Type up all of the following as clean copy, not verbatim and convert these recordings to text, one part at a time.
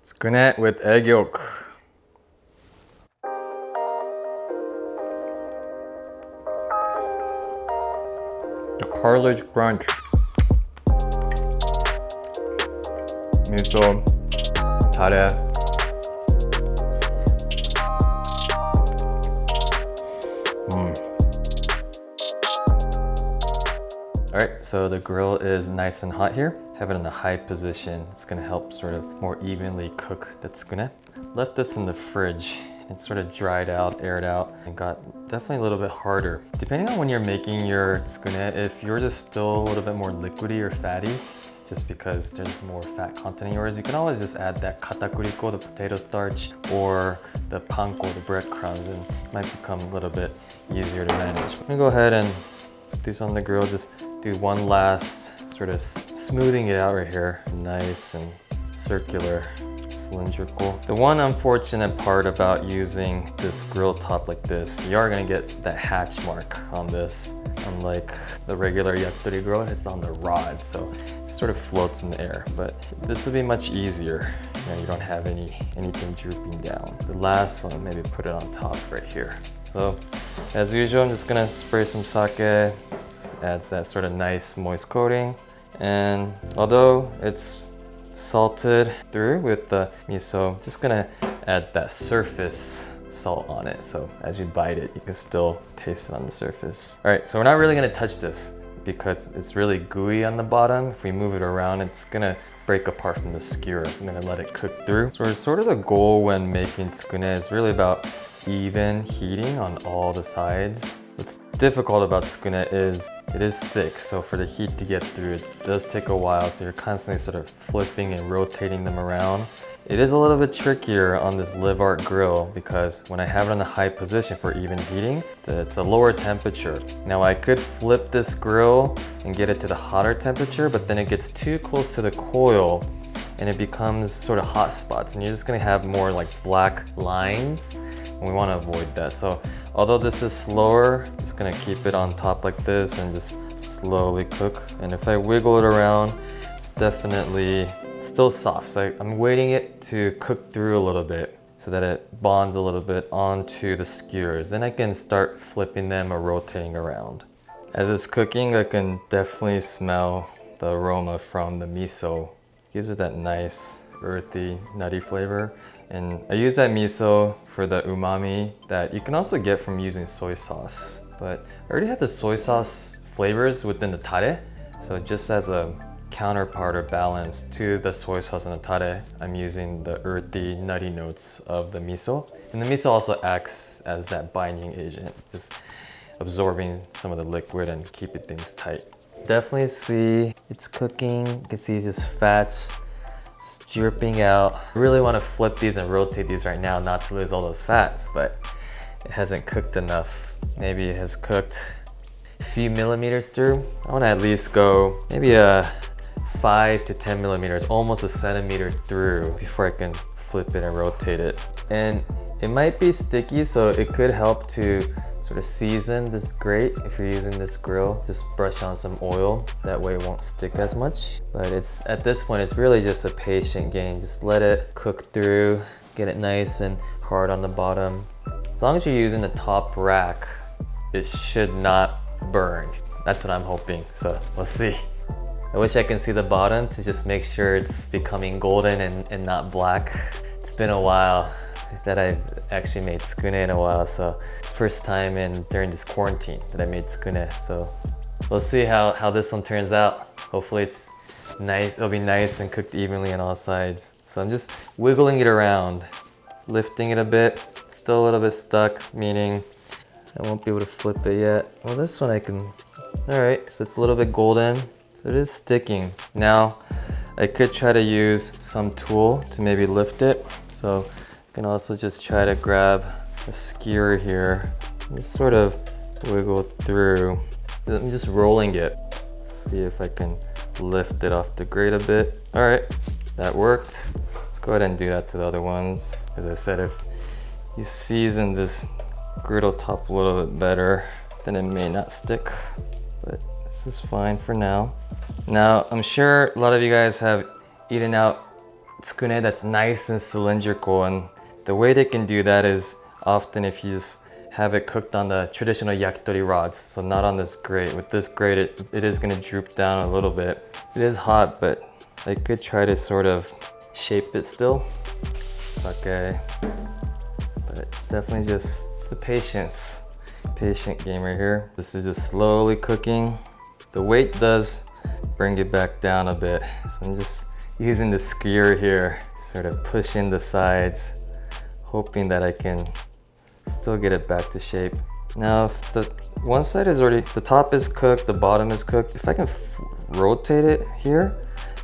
Tsukune with egg yolk. The cartilage crunch. Miso, tare. All right, so the grill is nice and hot here. Have it in a high position. It's gonna help sort of more evenly cook the tsukune. Left this in the fridge. It sort of dried out, aired out, and got definitely a little bit harder. Depending on when you're making your tsukune, if yours is still a little bit more liquidy or fatty, just because there's more fat content in yours, you can always just add that katakuriko, the potato starch, or the panko, the breadcrumbs, and it might become a little bit easier to manage. I'm gonna go ahead and put these on the grill, just do one last sort of smoothing it out right here. Nice and circular, cylindrical. The one unfortunate part about using this grill top like this, you are gonna get that hatch mark on this. Unlike the regular Yakitori grill, it's on the rod, so it sort of floats in the air. But this would be much easier. You don't have anything drooping down. The last one, maybe put it on top right here. So as usual, I'm just gonna spray some sake. Adds that sort of nice moist coating. And although it's salted through with the miso, just gonna add that surface salt on it. So as you bite it, you can still taste it on the surface. All right, so we're not really gonna touch this because it's really gooey on the bottom. If we move it around, it's gonna break apart from the skewer. I'm gonna let it cook through. So sort of the goal when making tsukune is really about even heating on all the sides. What's difficult about tsukune is it is thick, so for the heat to get through, it does take a while, so you're constantly sort of flipping and rotating them around. It is a little bit trickier on this Live Art grill because when I have it on a high position for even heating, it's a lower temperature. Now I could flip this grill and get it to the hotter temperature, but then it gets too close to the coil and it becomes sort of hot spots, and you're just gonna have more like black lines. We want to avoid that. So although this is slower, just gonna keep it on top like this and just slowly cook. And if I wiggle it around, it's definitely still soft. So I'm waiting it to cook through a little bit so that it bonds a little bit onto the skewers. Then I can start flipping them or rotating around. As it's cooking, I can definitely smell the aroma from the miso. Gives it that nice earthy, nutty flavor. And I use that miso for the umami that you can also get from using soy sauce. But I already have the soy sauce flavors within the tare. So just as a counterpart or balance to the soy sauce and the tare, I'm using the earthy, nutty notes of the miso. And the miso also acts as that binding agent, just absorbing some of the liquid and keeping things tight. Definitely see it's cooking. You can see just fats. It's dripping out. I really want to flip these and rotate these right now not to lose all those fats, but it hasn't cooked enough. Maybe it has cooked a few millimeters through. I want to at least go maybe a 5 to 10 millimeters, almost a centimeter through before I can flip it and rotate it. And it might be sticky, so it could help to sort of season this grate. If you're using this grill, just brush on some oil. That way it won't stick as much. But it's at this point, it's really just a patient game. Just let it cook through, get it nice and hard on the bottom. As long as you're using the top rack, it should not burn. That's what I'm hoping, so we'll see. I wish I can see the bottom to just make sure it's becoming golden and not black. It's been a while that I've actually made tsukune in a while, so it's the first time during this quarantine that I made tsukune. So we'll see how this one turns out. Hopefully it's nice, it'll be nice and cooked evenly on all sides. So I'm just wiggling it around, lifting it a bit. It's still a little bit stuck, meaning I won't be able to flip it yet. Well, this one I can, all right, so it's a little bit golden. So it is sticking. Now, I could try to use some tool to maybe lift it. So I can also just try to grab a skewer here and just sort of wiggle through. I'm just rolling it. See if I can lift it off the grate a bit. All right, that worked. Let's go ahead and do that to the other ones. As I said, if you season this griddle top a little bit better, then it may not stick, but this is fine for now. Now, I'm sure a lot of you guys have eaten out tsukune that's nice and cylindrical, and the way they can do that is often if you just have it cooked on the traditional yakitori rods, so not on this grate. With this grate, it is gonna droop down a little bit. It is hot, but I could try to sort of shape it still. Sake. But it's definitely just the patience. Patient game right here. This is just slowly cooking. The weight does bring it back down a bit. So I'm just using the skewer here, sort of pushing the sides, hoping that I can still get it back to shape. Now, if the one side is already, the top is cooked, the bottom is cooked, if I can rotate it here,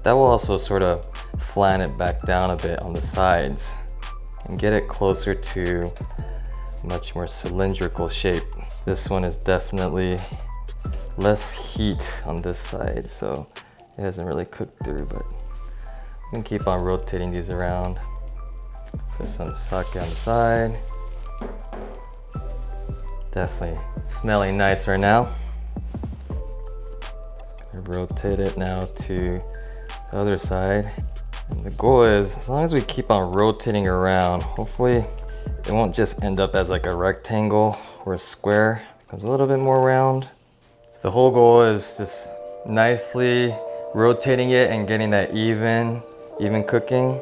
that will also sort of flatten it back down a bit on the sides and get it closer to much more cylindrical shape. This one is definitely less heat on this side, so it hasn't really cooked through, but I can keep on rotating these around. Put some sake on the side. Definitely smelling nice right now. Just gonna rotate it now to the other side. And the goal is, as long as we keep on rotating around, hopefully it won't just end up as like a rectangle or a square. It becomes a little bit more round. So the whole goal is just nicely rotating it and getting that even cooking.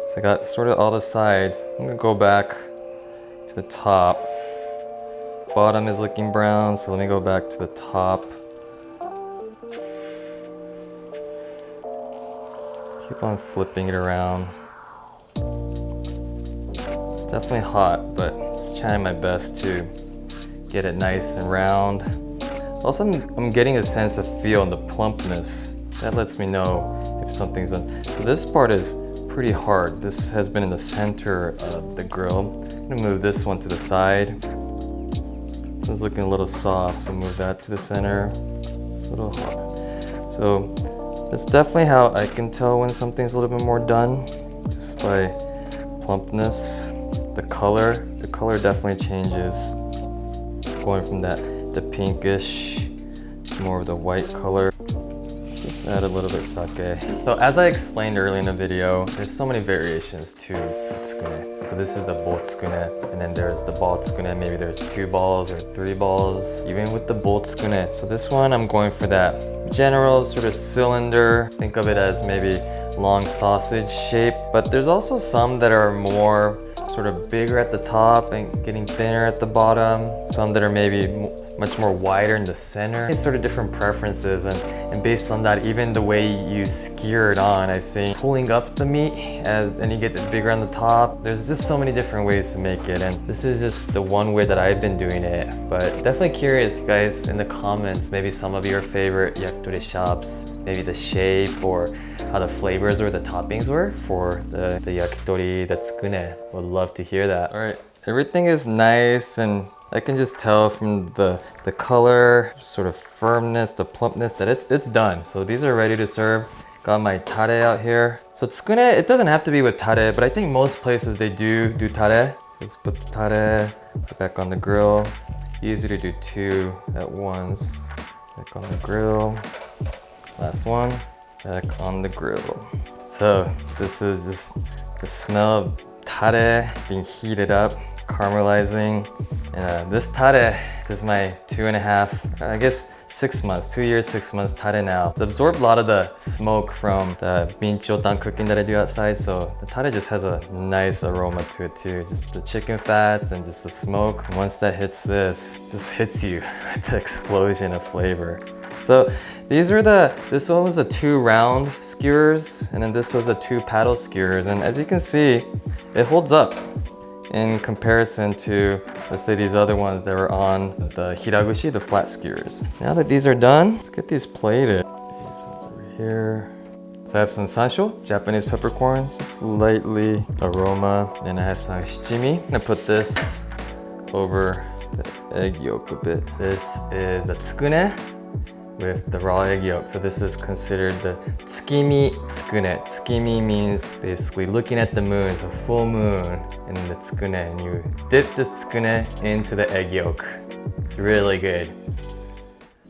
So I got sort of all the sides. I'm gonna go back to the top. Bottom is looking brown, so let me go back to the top. Keep on flipping it around. It's definitely hot, but just trying my best to get it nice and round. Also, I'm getting a sense of feel and the plumpness. That lets me know if something's done. So this part is pretty hard. This has been in the center of the grill. I'm gonna move this one to the side. This is looking a little soft, so move that to the center. It's a little hard. So that's definitely how I can tell when something's a little bit more done, just by plumpness. The color definitely changes, going from the pinkish to more of the white color. Just add a little bit of sake. So as I explained earlier in the video, there's so many variations to tsukune. So this is the bo tsukune, and then there's the ball tsukune. Maybe there's 2 balls or 3 balls, even with the bo tsukune. So this one, I'm going for that general sort of cylinder. Think of it as maybe long sausage shape, but there's also some that are more sort of bigger at the top and getting thinner at the bottom. Some that are maybe much more wider in the center. It's sort of different preferences, and based on that, even the way you skewer it on, I've seen pulling up the meat and you get it bigger on the top. There's just so many different ways to make it, and this is just the one way that I've been doing it. But definitely curious, guys, in the comments, maybe some of your favorite yakitori shops, maybe the shape or how the flavors or the toppings were for the yakitori, the tsukune. Would love to hear that. All right, everything is nice, and I can just tell from the color, sort of firmness, the plumpness, that it's done. So these are ready to serve. Got my tare out here. So tsukune, it doesn't have to be with tare, but I think most places they do tare. So let's put the tare back on the grill. Easy to do 2 at once. Back on the grill. Last one, back on the grill. So this is just the smell of tare being heated up, caramelizing. And this tare is my 2.5, I guess 6 months, 2 years, 6 months tare now. It's absorbed a lot of the smoke from the binchotan cooking that I do outside, so the tare just has a nice aroma to it too. Just the chicken fats and just the smoke. And once that hits this, just hits you with the explosion of flavor. So this one was the 2 round skewers, and then this was the 2 paddle skewers. And as you can see, it holds up in comparison to, let's say, these other ones that were on the hiragushi, the flat skewers. Now that these are done, let's get these plated. These ones over here. So I have some sansho, Japanese peppercorns, just lightly aroma. And I have some shichimi. I'm gonna put this over the egg yolk a bit. This is a tsukune with the raw egg yolk. So this is considered the tsukimi tsukune. Tsukimi means basically looking at the moon, it's a full moon, and then the tsukune, and you dip the tsukune into the egg yolk. It's really good.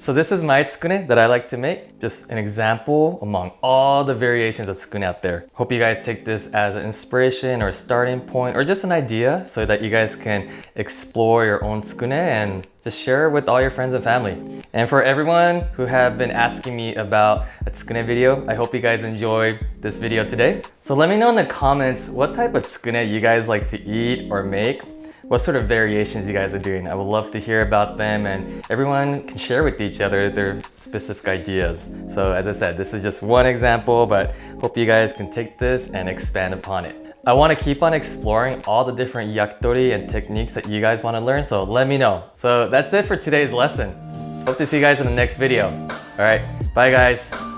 So this is my tsukune that I like to make. Just an example among all the variations of tsukune out there. Hope you guys take this as an inspiration or a starting point or just an idea so that you guys can explore your own tsukune and just share it with all your friends and family. And for everyone who have been asking me about a tsukune video, I hope you guys enjoyed this video today. So let me know in the comments what type of tsukune you guys like to eat or make. What sort of variations you guys are doing. I would love to hear about them, and everyone can share with each other their specific ideas. So as I said, this is just one example, but hope you guys can take this and expand upon it. I want to keep on exploring all the different yakitori and techniques that you guys want to learn, so let me know. So that's it for today's lesson. Hope to see you guys in the next video. All right, bye guys.